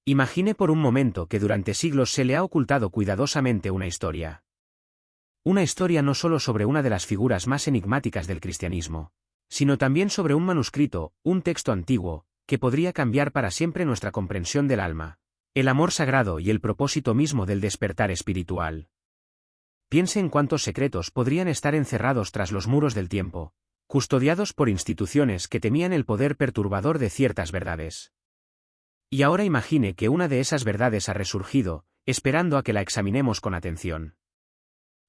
Imagine por un momento que durante siglos se le ha ocultado cuidadosamente una historia. Una historia no solo sobre una de las figuras más enigmáticas del cristianismo, sino también sobre un manuscrito, un texto antiguo, que podría cambiar para siempre nuestra comprensión del alma, el amor sagrado y el propósito mismo del despertar espiritual. Piense en cuántos secretos podrían estar encerrados tras los muros del tiempo, custodiados por instituciones que temían el poder perturbador de ciertas verdades. Y ahora imagine que una de esas verdades ha resurgido, esperando a que la examinemos con atención.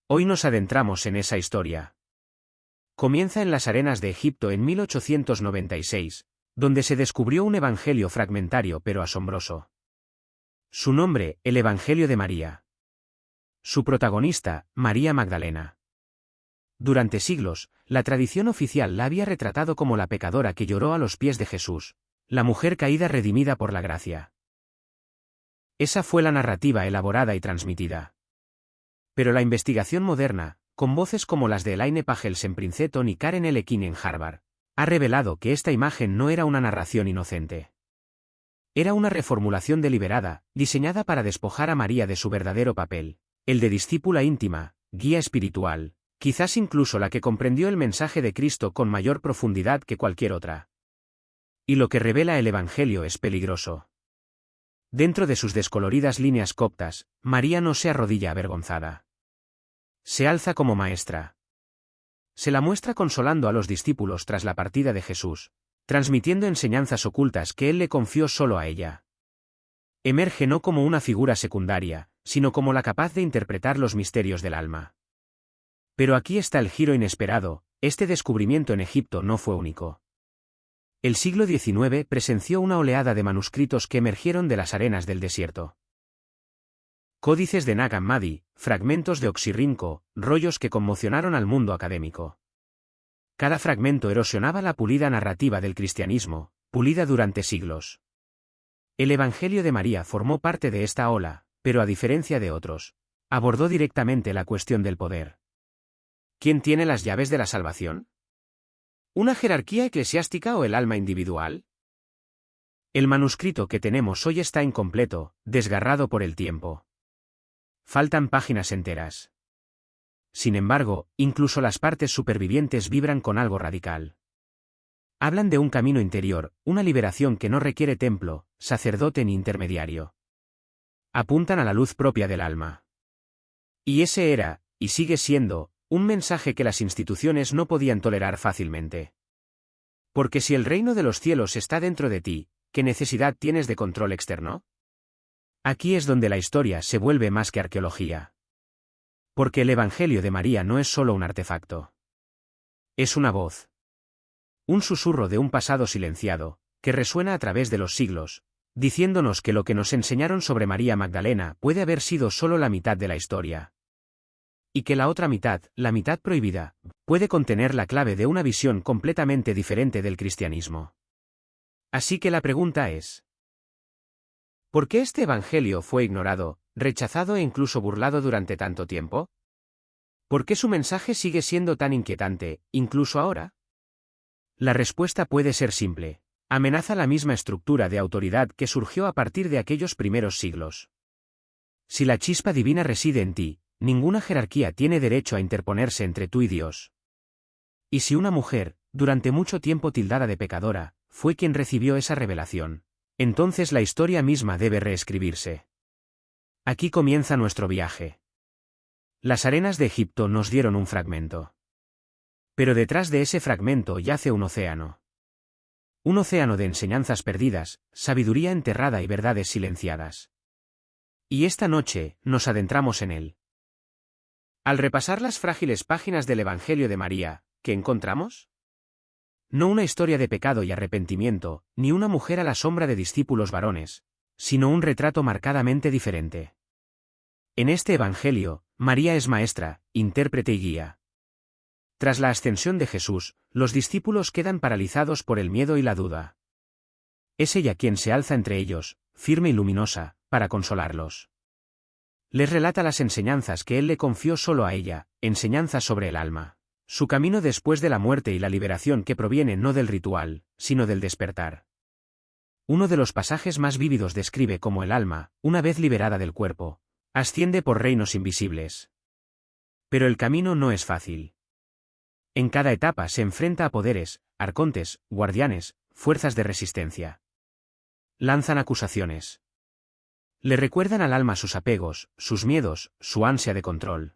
Hoy nos adentramos en esa historia. Comienza en las arenas de Egipto en 1896, donde se descubrió un evangelio fragmentario pero asombroso. Su nombre, el Evangelio de María. Su protagonista, María Magdalena. Durante siglos, la tradición oficial la había retratado como la pecadora que lloró a los pies de Jesús, la mujer caída redimida por la gracia. Esa fue la narrativa elaborada y transmitida. Pero la investigación moderna, con voces como las de Elaine Pagels en Princeton y Karen L. King en Harvard, ha revelado que esta imagen no era una narración inocente. Era una reformulación deliberada, diseñada para despojar a María de su verdadero papel, el de discípula íntima, guía espiritual, quizás incluso la que comprendió el mensaje de Cristo con mayor profundidad que cualquier otra. Y lo que revela el Evangelio es peligroso. Dentro de sus descoloridas líneas coptas, María no se arrodilla avergonzada. Se alza como maestra. Se la muestra consolando a los discípulos tras la partida de Jesús, transmitiendo enseñanzas ocultas que él le confió solo a ella. Emerge no como una figura secundaria, sino como la capaz de interpretar los misterios del alma. Pero aquí está el giro inesperado, este descubrimiento en Egipto no fue único. El siglo XIX presenció una oleada de manuscritos que emergieron de las arenas del desierto. Códices de Nag Hammadi, fragmentos de Oxirrinco, rollos que conmocionaron al mundo académico. Cada fragmento erosionaba la pulida narrativa del cristianismo, pulida durante siglos. El Evangelio de María formó parte de esta ola, pero a diferencia de otros, abordó directamente la cuestión del poder. ¿Quién tiene las llaves de la salvación? ¿Una jerarquía eclesiástica o el alma individual? El manuscrito que tenemos hoy está incompleto, desgarrado por el tiempo. Faltan páginas enteras. Sin embargo, incluso las partes supervivientes vibran con algo radical. Hablan de un camino interior, una liberación que no requiere templo, sacerdote ni intermediario. Apuntan a la luz propia del alma. Y ese era, y sigue siendo, un mensaje que las instituciones no podían tolerar fácilmente. Porque si el reino de los cielos está dentro de ti, ¿qué necesidad tienes de control externo? Aquí es donde la historia se vuelve más que arqueología. Porque el Evangelio de María no es solo un artefacto. Es una voz. Un susurro de un pasado silenciado, que resuena a través de los siglos, diciéndonos que lo que nos enseñaron sobre María Magdalena puede haber sido solo la mitad de la historia. Y que la otra mitad, la mitad prohibida, puede contener la clave de una visión completamente diferente del cristianismo. Así que la pregunta es: ¿por qué este evangelio fue ignorado, rechazado e incluso burlado durante tanto tiempo? ¿Por qué su mensaje sigue siendo tan inquietante, incluso ahora? La respuesta puede ser simple: amenaza la misma estructura de autoridad que surgió a partir de aquellos primeros siglos. Si la chispa divina reside en ti, ninguna jerarquía tiene derecho a interponerse entre tú y Dios. Y si una mujer, durante mucho tiempo tildada de pecadora, fue quien recibió esa revelación, entonces la historia misma debe reescribirse. Aquí comienza nuestro viaje. Las arenas de Egipto nos dieron un fragmento. Pero detrás de ese fragmento yace un océano. Un océano de enseñanzas perdidas, sabiduría enterrada y verdades silenciadas. Y esta noche, nos adentramos en él. Al repasar las frágiles páginas del Evangelio de María, ¿qué encontramos? No una historia de pecado y arrepentimiento, ni una mujer a la sombra de discípulos varones, sino un retrato marcadamente diferente. En este Evangelio, María es maestra, intérprete y guía. Tras la ascensión de Jesús, los discípulos quedan paralizados por el miedo y la duda. Es ella quien se alza entre ellos, firme y luminosa, para consolarlos. Les relata las enseñanzas que él le confió solo a ella, enseñanzas sobre el alma, su camino después de la muerte y la liberación que proviene no del ritual, sino del despertar. Uno de los pasajes más vívidos describe cómo el alma, una vez liberada del cuerpo, asciende por reinos invisibles. Pero el camino no es fácil. En cada etapa se enfrenta a poderes, arcontes, guardianes, fuerzas de resistencia. Lanzan acusaciones. Le recuerdan al alma sus apegos, sus miedos, su ansia de control.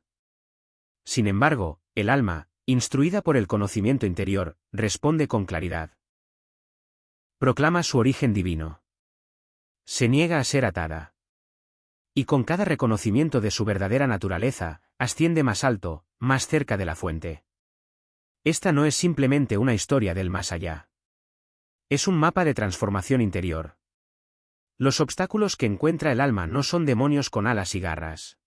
Sin embargo, el alma, instruida por el conocimiento interior, responde con claridad. Proclama su origen divino. Se niega a ser atada. Y con cada reconocimiento de su verdadera naturaleza, asciende más alto, más cerca de la fuente. Esta no es simplemente una historia del más allá. Es un mapa de transformación interior. Los obstáculos que encuentra el alma no son demonios con alas y garras.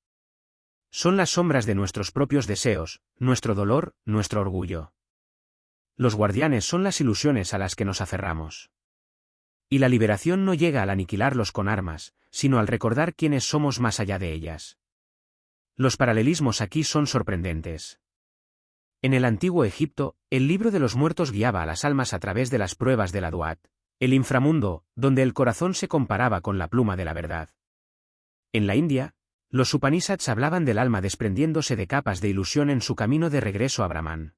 Son las sombras de nuestros propios deseos, nuestro dolor, nuestro orgullo. Los guardianes son las ilusiones a las que nos aferramos. Y la liberación no llega al aniquilarlos con armas, sino al recordar quiénes somos más allá de ellas. Los paralelismos aquí son sorprendentes. En el antiguo Egipto, el libro de los muertos guiaba a las almas a través de las pruebas de la Duat, el inframundo, donde el corazón se comparaba con la pluma de la verdad. En la India, los Upanishads hablaban del alma desprendiéndose de capas de ilusión en su camino de regreso a Brahman.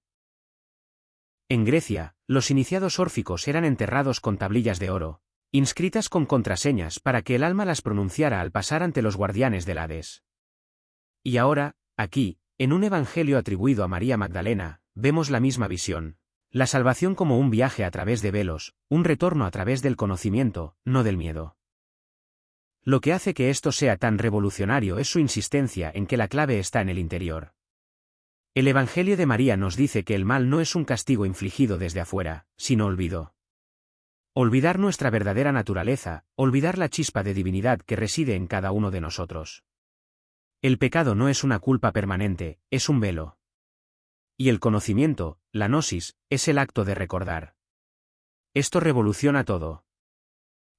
En Grecia, los iniciados órficos eran enterrados con tablillas de oro, inscritas con contraseñas para que el alma las pronunciara al pasar ante los guardianes del Hades. Y ahora, aquí, en un evangelio atribuido a María Magdalena, vemos la misma visión. La salvación como un viaje a través de velos, un retorno a través del conocimiento, no del miedo. Lo que hace que esto sea tan revolucionario es su insistencia en que la clave está en el interior. El Evangelio de María nos dice que el mal no es un castigo infligido desde afuera, sino olvido. Olvidar nuestra verdadera naturaleza, olvidar la chispa de divinidad que reside en cada uno de nosotros. El pecado no es una culpa permanente, es un velo. Y el conocimiento, la gnosis, es el acto de recordar. Esto revoluciona todo.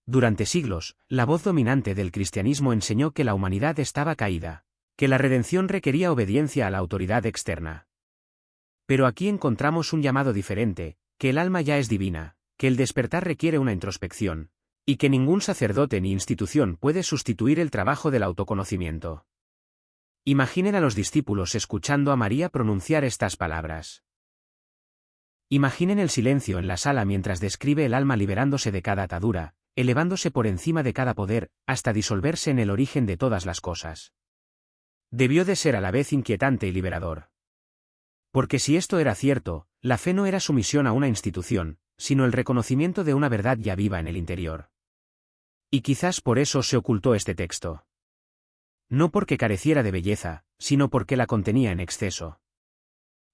Durante siglos, la voz dominante del cristianismo enseñó que la humanidad estaba caída, que la redención requería obediencia a la autoridad externa. Pero aquí encontramos un llamado diferente, que el alma ya es divina, que el despertar requiere una introspección, y que ningún sacerdote ni institución puede sustituir el trabajo del autoconocimiento. Imaginen a los discípulos escuchando a María pronunciar estas palabras. Imaginen el silencio en la sala mientras describe el alma liberándose de cada atadura, elevándose por encima de cada poder, hasta disolverse en el origen de todas las cosas. Debió de ser a la vez inquietante y liberador. Porque si esto era cierto, la fe no era sumisión a una institución, sino el reconocimiento de una verdad ya viva en el interior. Y quizás por eso se ocultó este texto. No porque careciera de belleza, sino porque la contenía en exceso.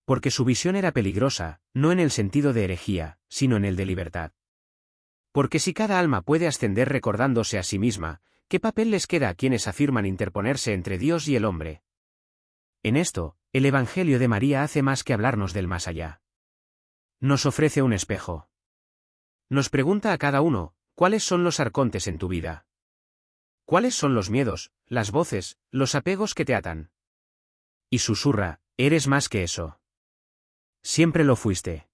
Porque su visión era peligrosa, no en el sentido de herejía, sino en el de libertad. Porque si cada alma puede ascender recordándose a sí misma, ¿qué papel les queda a quienes afirman interponerse entre Dios y el hombre? En esto, el Evangelio de María hace más que hablarnos del más allá. Nos ofrece un espejo. Nos pregunta a cada uno, ¿cuáles son los arcontes en tu vida? ¿Cuáles son los miedos, las voces, los apegos que te atan? Y susurra, eres más que eso. Siempre lo fuiste.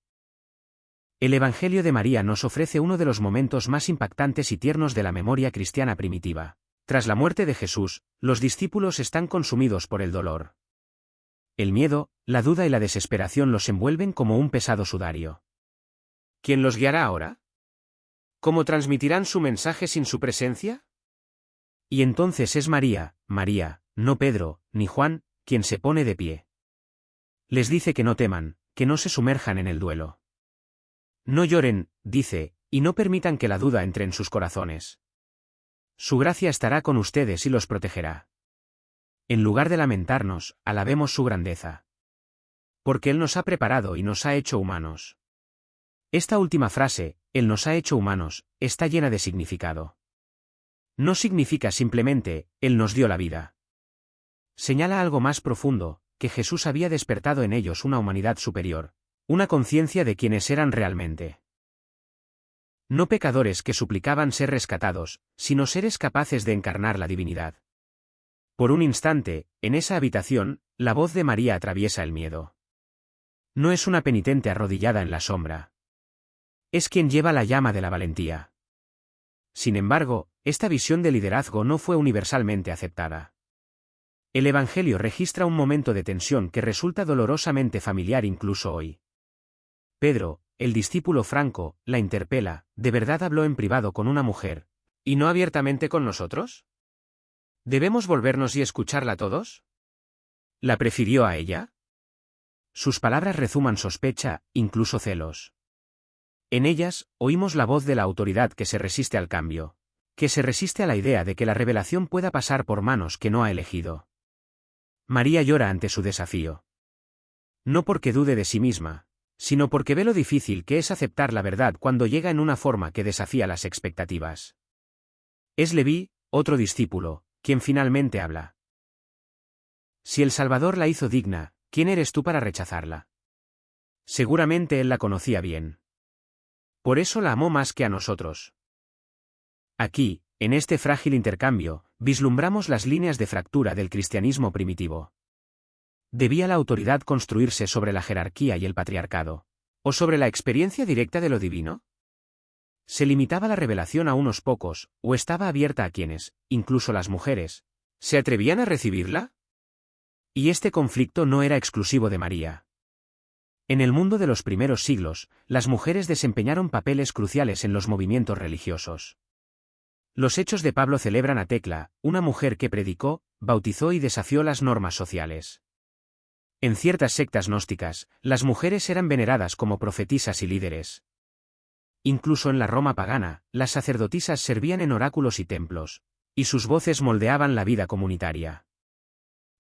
El Evangelio de María nos ofrece uno de los momentos más impactantes y tiernos de la memoria cristiana primitiva. Tras la muerte de Jesús, los discípulos están consumidos por el dolor. El miedo, la duda y la desesperación los envuelven como un pesado sudario. ¿Quién los guiará ahora? ¿Cómo transmitirán su mensaje sin su presencia? Y entonces es María, no Pedro, ni Juan, quien se pone de pie. Les dice que no teman, que no se sumerjan en el duelo. No lloren, dice, y no permitan que la duda entre en sus corazones. Su gracia estará con ustedes y los protegerá. En lugar de lamentarnos, alabemos su grandeza. Porque Él nos ha preparado y nos ha hecho humanos. Esta última frase, Él nos ha hecho humanos, está llena de significado. No significa simplemente, Él nos dio la vida. Señala algo más profundo, que Jesús había despertado en ellos una humanidad superior, una conciencia de quienes eran realmente. No pecadores que suplicaban ser rescatados, sino seres capaces de encarnar la divinidad. Por un instante, en esa habitación, la voz de María atraviesa el miedo. No es una penitente arrodillada en la sombra. Es quien lleva la llama de la valentía. Sin embargo, esta visión de liderazgo no fue universalmente aceptada. El Evangelio registra un momento de tensión que resulta dolorosamente familiar incluso hoy. Pedro, el discípulo franco, la interpela: ¿de verdad habló en privado con una mujer, y no abiertamente con nosotros? ¿Debemos volvernos y escucharla todos? ¿La prefirió a ella? Sus palabras rezuman sospecha, incluso celos. En ellas, oímos la voz de la autoridad que se resiste al cambio, que se resiste a la idea de que la revelación pueda pasar por manos que no ha elegido. María llora ante su desafío. No porque dude de sí misma, sino porque ve lo difícil que es aceptar la verdad cuando llega en una forma que desafía las expectativas. Es Leví, otro discípulo, quien finalmente habla. Si el Salvador la hizo digna, ¿quién eres tú para rechazarla? Seguramente él la conocía bien. Por eso la amó más que a nosotros. Aquí, en este frágil intercambio, vislumbramos las líneas de fractura del cristianismo primitivo. ¿Debía la autoridad construirse sobre la jerarquía y el patriarcado, o sobre la experiencia directa de lo divino? ¿Se limitaba la revelación a unos pocos, o estaba abierta a quienes, incluso las mujeres, se atrevían a recibirla? Y este conflicto no era exclusivo de María. En el mundo de los primeros siglos, las mujeres desempeñaron papeles cruciales en los movimientos religiosos. Los Hechos de Pablo celebran a Tecla, una mujer que predicó, bautizó y desafió las normas sociales. En ciertas sectas gnósticas, las mujeres eran veneradas como profetisas y líderes. Incluso en la Roma pagana, las sacerdotisas servían en oráculos y templos, y sus voces moldeaban la vida comunitaria.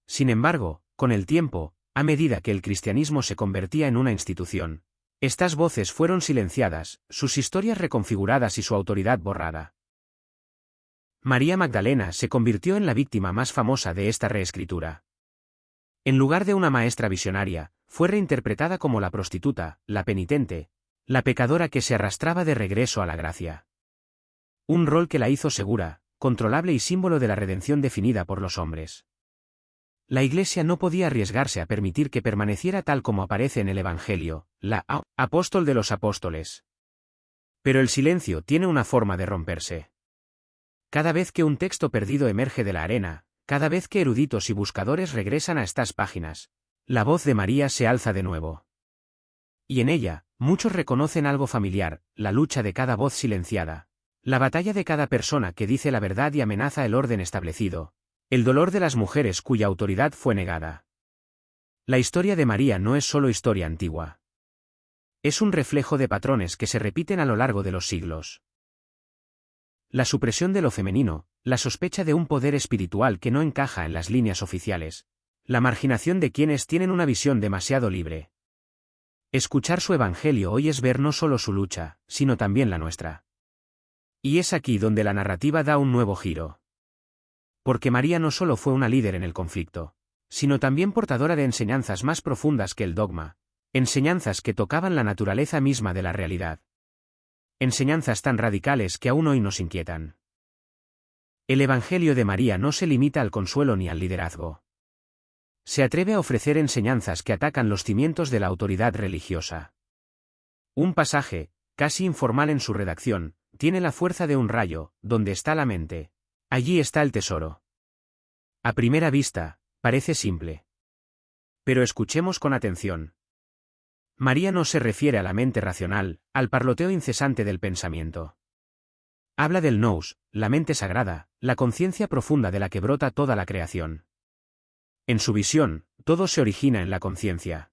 Sin embargo, con el tiempo, a medida que el cristianismo se convertía en una institución, estas voces fueron silenciadas, sus historias reconfiguradas y su autoridad borrada. María Magdalena se convirtió en la víctima más famosa de esta reescritura. En lugar de una maestra visionaria, fue reinterpretada como la prostituta, la penitente, la pecadora que se arrastraba de regreso a la gracia. Un rol que la hizo segura, controlable y símbolo de la redención definida por los hombres. La Iglesia no podía arriesgarse a permitir que permaneciera tal como aparece en el Evangelio, la apóstol de los apóstoles. Pero el silencio tiene una forma de romperse. Cada vez que un texto perdido emerge de la arena, cada vez que eruditos y buscadores regresan a estas páginas, la voz de María se alza de nuevo. Y en ella, muchos reconocen algo familiar: la lucha de cada voz silenciada, la batalla de cada persona que dice la verdad y amenaza el orden establecido, el dolor de las mujeres cuya autoridad fue negada. La historia de María no es solo historia antigua. Es un reflejo de patrones que se repiten a lo largo de los siglos. La supresión de lo femenino, la sospecha de un poder espiritual que no encaja en las líneas oficiales, la marginación de quienes tienen una visión demasiado libre. Escuchar su evangelio hoy es ver no solo su lucha, sino también la nuestra. Y es aquí donde la narrativa da un nuevo giro. Porque María no solo fue una líder en el conflicto, sino también portadora de enseñanzas más profundas que el dogma, enseñanzas que tocaban la naturaleza misma de la realidad. Enseñanzas tan radicales que aún hoy nos inquietan. El Evangelio de María no se limita al consuelo ni al liderazgo. Se atreve a ofrecer enseñanzas que atacan los cimientos de la autoridad religiosa. Un pasaje, casi informal en su redacción, tiene la fuerza de un rayo: donde está la mente, allí está el tesoro. A primera vista, parece simple. Pero escuchemos con atención. María no se refiere a la mente racional, al parloteo incesante del pensamiento. Habla del nous, la mente sagrada, la conciencia profunda de la que brota toda la creación. En su visión, todo se origina en la conciencia.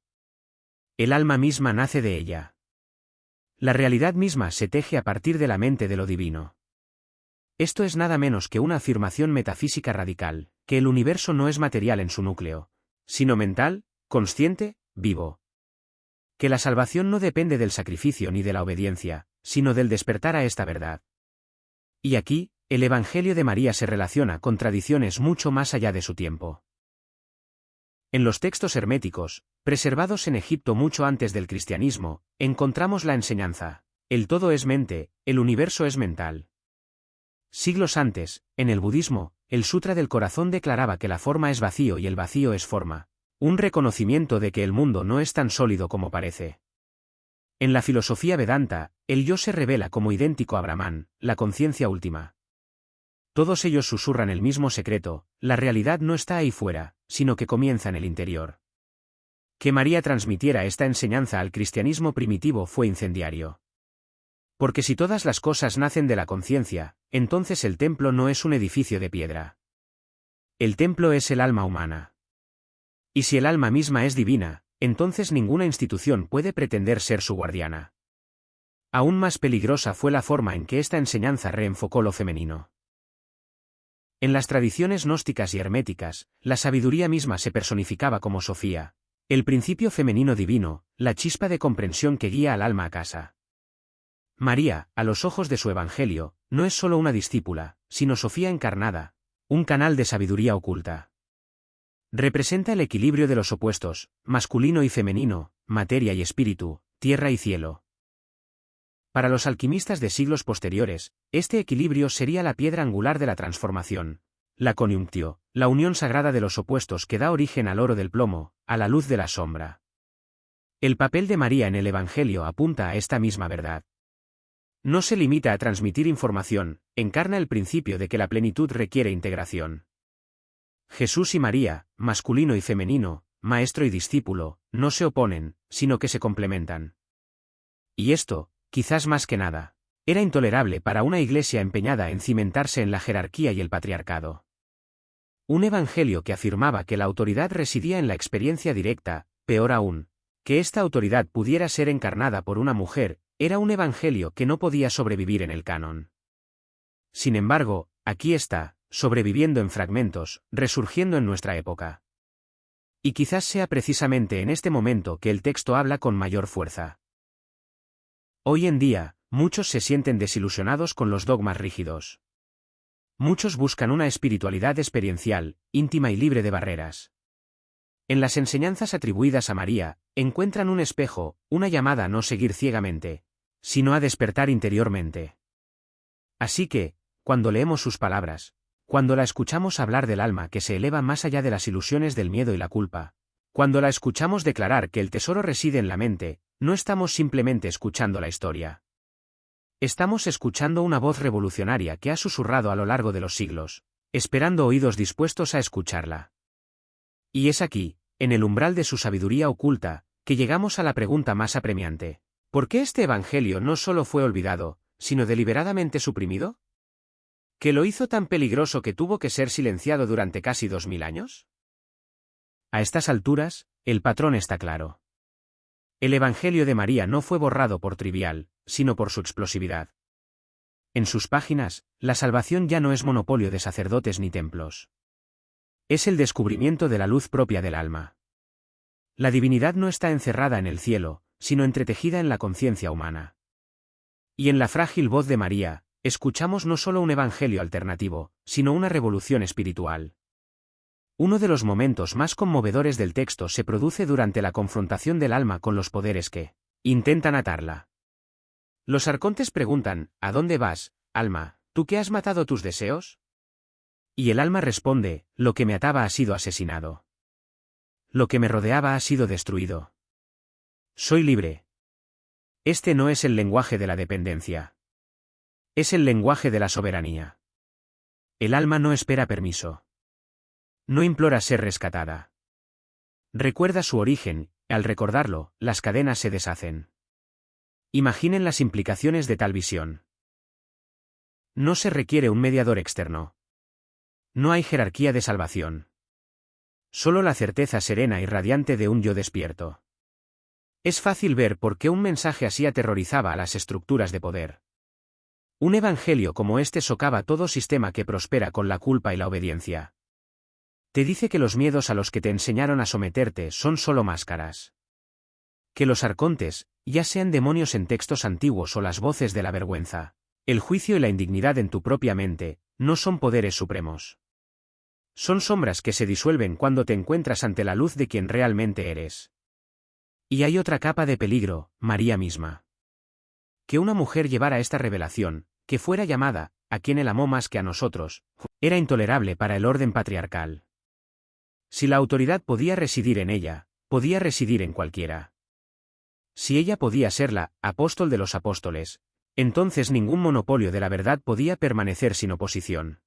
El alma misma nace de ella. La realidad misma se teje a partir de la mente de lo divino. Esto es nada menos que una afirmación metafísica radical, que el universo no es material en su núcleo, sino mental, consciente, vivo. Que la salvación no depende del sacrificio ni de la obediencia, sino del despertar a esta verdad. Y aquí, el Evangelio de María se relaciona con tradiciones mucho más allá de su tiempo. En los textos herméticos, preservados en Egipto mucho antes del cristianismo, encontramos la enseñanza: el todo es mente, el universo es mental. Siglos antes, en el budismo, el Sutra del Corazón declaraba que la forma es vacío y el vacío es forma, un reconocimiento de que el mundo no es tan sólido como parece. En la filosofía Vedanta, el yo se revela como idéntico a Brahman, la conciencia última. Todos ellos susurran el mismo secreto: la realidad no está ahí fuera, sino que comienza en el interior. Que María transmitiera esta enseñanza al cristianismo primitivo fue incendiario. Porque si todas las cosas nacen de la conciencia, entonces el templo no es un edificio de piedra. El templo es el alma humana. Y si el alma misma es divina, entonces ninguna institución puede pretender ser su guardiana. Aún más peligrosa fue la forma en que esta enseñanza reenfocó lo femenino. En las tradiciones gnósticas y herméticas, la sabiduría misma se personificaba como Sofía, el principio femenino divino, la chispa de comprensión que guía al alma a casa. María, a los ojos de su evangelio, no es solo una discípula, sino Sofía encarnada, un canal de sabiduría oculta. Representa el equilibrio de los opuestos, masculino y femenino, materia y espíritu, tierra y cielo. Para los alquimistas de siglos posteriores, este equilibrio sería la piedra angular de la transformación, la coniunctio, la unión sagrada de los opuestos que da origen al oro del plomo, a la luz de la sombra. El papel de María en el Evangelio apunta a esta misma verdad. No se limita a transmitir información, encarna el principio de que la plenitud requiere integración. Jesús y María, masculino y femenino, maestro y discípulo, no se oponen, sino que se complementan. Y esto, quizás más que nada, era intolerable para una iglesia empeñada en cimentarse en la jerarquía y el patriarcado. Un evangelio que afirmaba que la autoridad residía en la experiencia directa, peor aún, que esta autoridad pudiera ser encarnada por una mujer, era un evangelio que no podía sobrevivir en el canon. Sin embargo, aquí está, sobreviviendo en fragmentos, resurgiendo en nuestra época. Y quizás sea precisamente en este momento que el texto habla con mayor fuerza. Hoy en día, muchos se sienten desilusionados con los dogmas rígidos. Muchos buscan una espiritualidad experiencial, íntima y libre de barreras. En las enseñanzas atribuidas a María, encuentran un espejo, una llamada a no seguir ciegamente, sino a despertar interiormente. Así que, cuando leemos sus palabras, cuando la escuchamos hablar del alma que se eleva más allá de las ilusiones del miedo y la culpa, cuando la escuchamos declarar que el tesoro reside en la mente, no estamos simplemente escuchando la historia. Estamos escuchando una voz revolucionaria que ha susurrado a lo largo de los siglos, esperando oídos dispuestos a escucharla. Y es aquí, en el umbral de su sabiduría oculta, que llegamos a la pregunta más apremiante: ¿por qué este evangelio no solo fue olvidado, sino deliberadamente suprimido? ¿Qué lo hizo tan peligroso que tuvo que ser silenciado durante casi 2000 años? A estas alturas, el patrón está claro. El Evangelio de María no fue borrado por trivial, sino por su explosividad. En sus páginas, la salvación ya no es monopolio de sacerdotes ni templos. Es el descubrimiento de la luz propia del alma. La divinidad no está encerrada en el cielo, sino entretejida en la conciencia humana. Y en la frágil voz de María, escuchamos no solo un evangelio alternativo, sino una revolución espiritual. Uno de los momentos más conmovedores del texto se produce durante la confrontación del alma con los poderes que intentan atarla. Los arcontes preguntan: ¿a dónde vas, alma, tú que has matado tus deseos? Y el alma responde: lo que me ataba ha sido asesinado. Lo que me rodeaba ha sido destruido. Soy libre. Este no es el lenguaje de la dependencia. Es el lenguaje de la soberanía. El alma no espera permiso. No implora ser rescatada. Recuerda su origen, al recordarlo, las cadenas se deshacen. Imaginen las implicaciones de tal visión. No se requiere un mediador externo. No hay jerarquía de salvación. Solo la certeza serena y radiante de un yo despierto. Es fácil ver por qué un mensaje así aterrorizaba a las estructuras de poder. Un evangelio como este socava todo sistema que prospera con la culpa y la obediencia. Te dice que los miedos a los que te enseñaron a someterte son solo máscaras. Que los arcontes, ya sean demonios en textos antiguos o las voces de la vergüenza, el juicio y la indignidad en tu propia mente, no son poderes supremos. Son sombras que se disuelven cuando te encuentras ante la luz de quien realmente eres. Y hay otra capa de peligro: María misma. Que una mujer llevara esta revelación, que fuera llamada, a quien él amó más que a nosotros, era intolerable para el orden patriarcal. Si la autoridad podía residir en ella, podía residir en cualquiera. Si ella podía ser la apóstol de los apóstoles, entonces ningún monopolio de la verdad podía permanecer sin oposición.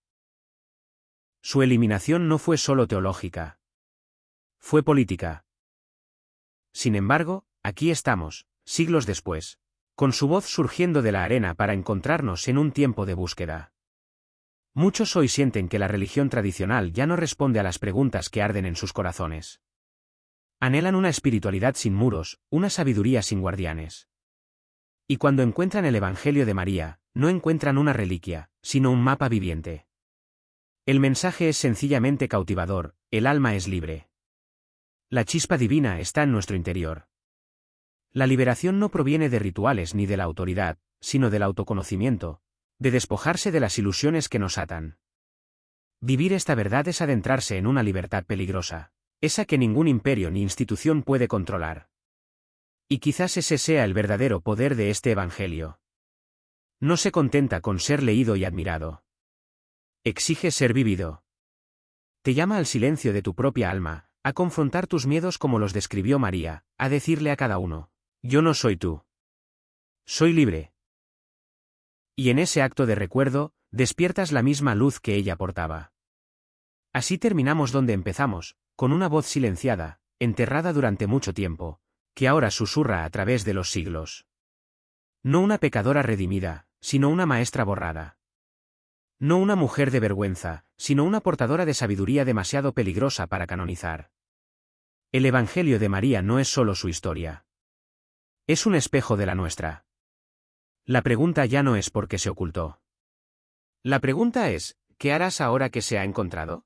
Su eliminación no fue solo teológica. Fue política. Sin embargo, aquí estamos, siglos después, con su voz surgiendo de la arena para encontrarnos en un tiempo de búsqueda. Muchos hoy sienten que la religión tradicional ya no responde a las preguntas que arden en sus corazones. Anhelan una espiritualidad sin muros, una sabiduría sin guardianes. Y cuando encuentran el Evangelio de María, no encuentran una reliquia, sino un mapa viviente. El mensaje es sencillamente cautivador, el alma es libre. La chispa divina está en nuestro interior. La liberación no proviene de rituales ni de la autoridad, sino del autoconocimiento, de despojarse de las ilusiones que nos atan. Vivir esta verdad es adentrarse en una libertad peligrosa, esa que ningún imperio ni institución puede controlar. Y quizás ese sea el verdadero poder de este Evangelio. No se contenta con ser leído y admirado. Exige ser vivido. Te llama al silencio de tu propia alma, a confrontar tus miedos como los describió María, a decirle a cada uno: yo no soy tú. Soy libre. Y en ese acto de recuerdo, despiertas la misma luz que ella portaba. Así terminamos donde empezamos, con una voz silenciada, enterrada durante mucho tiempo, que ahora susurra a través de los siglos. No una pecadora redimida, sino una maestra borrada. No una mujer de vergüenza, sino una portadora de sabiduría demasiado peligrosa para canonizar. El Evangelio de María no es solo su historia. Es un espejo de la nuestra. La pregunta ya no es por qué se ocultó. La pregunta es, ¿qué harás ahora que se ha encontrado?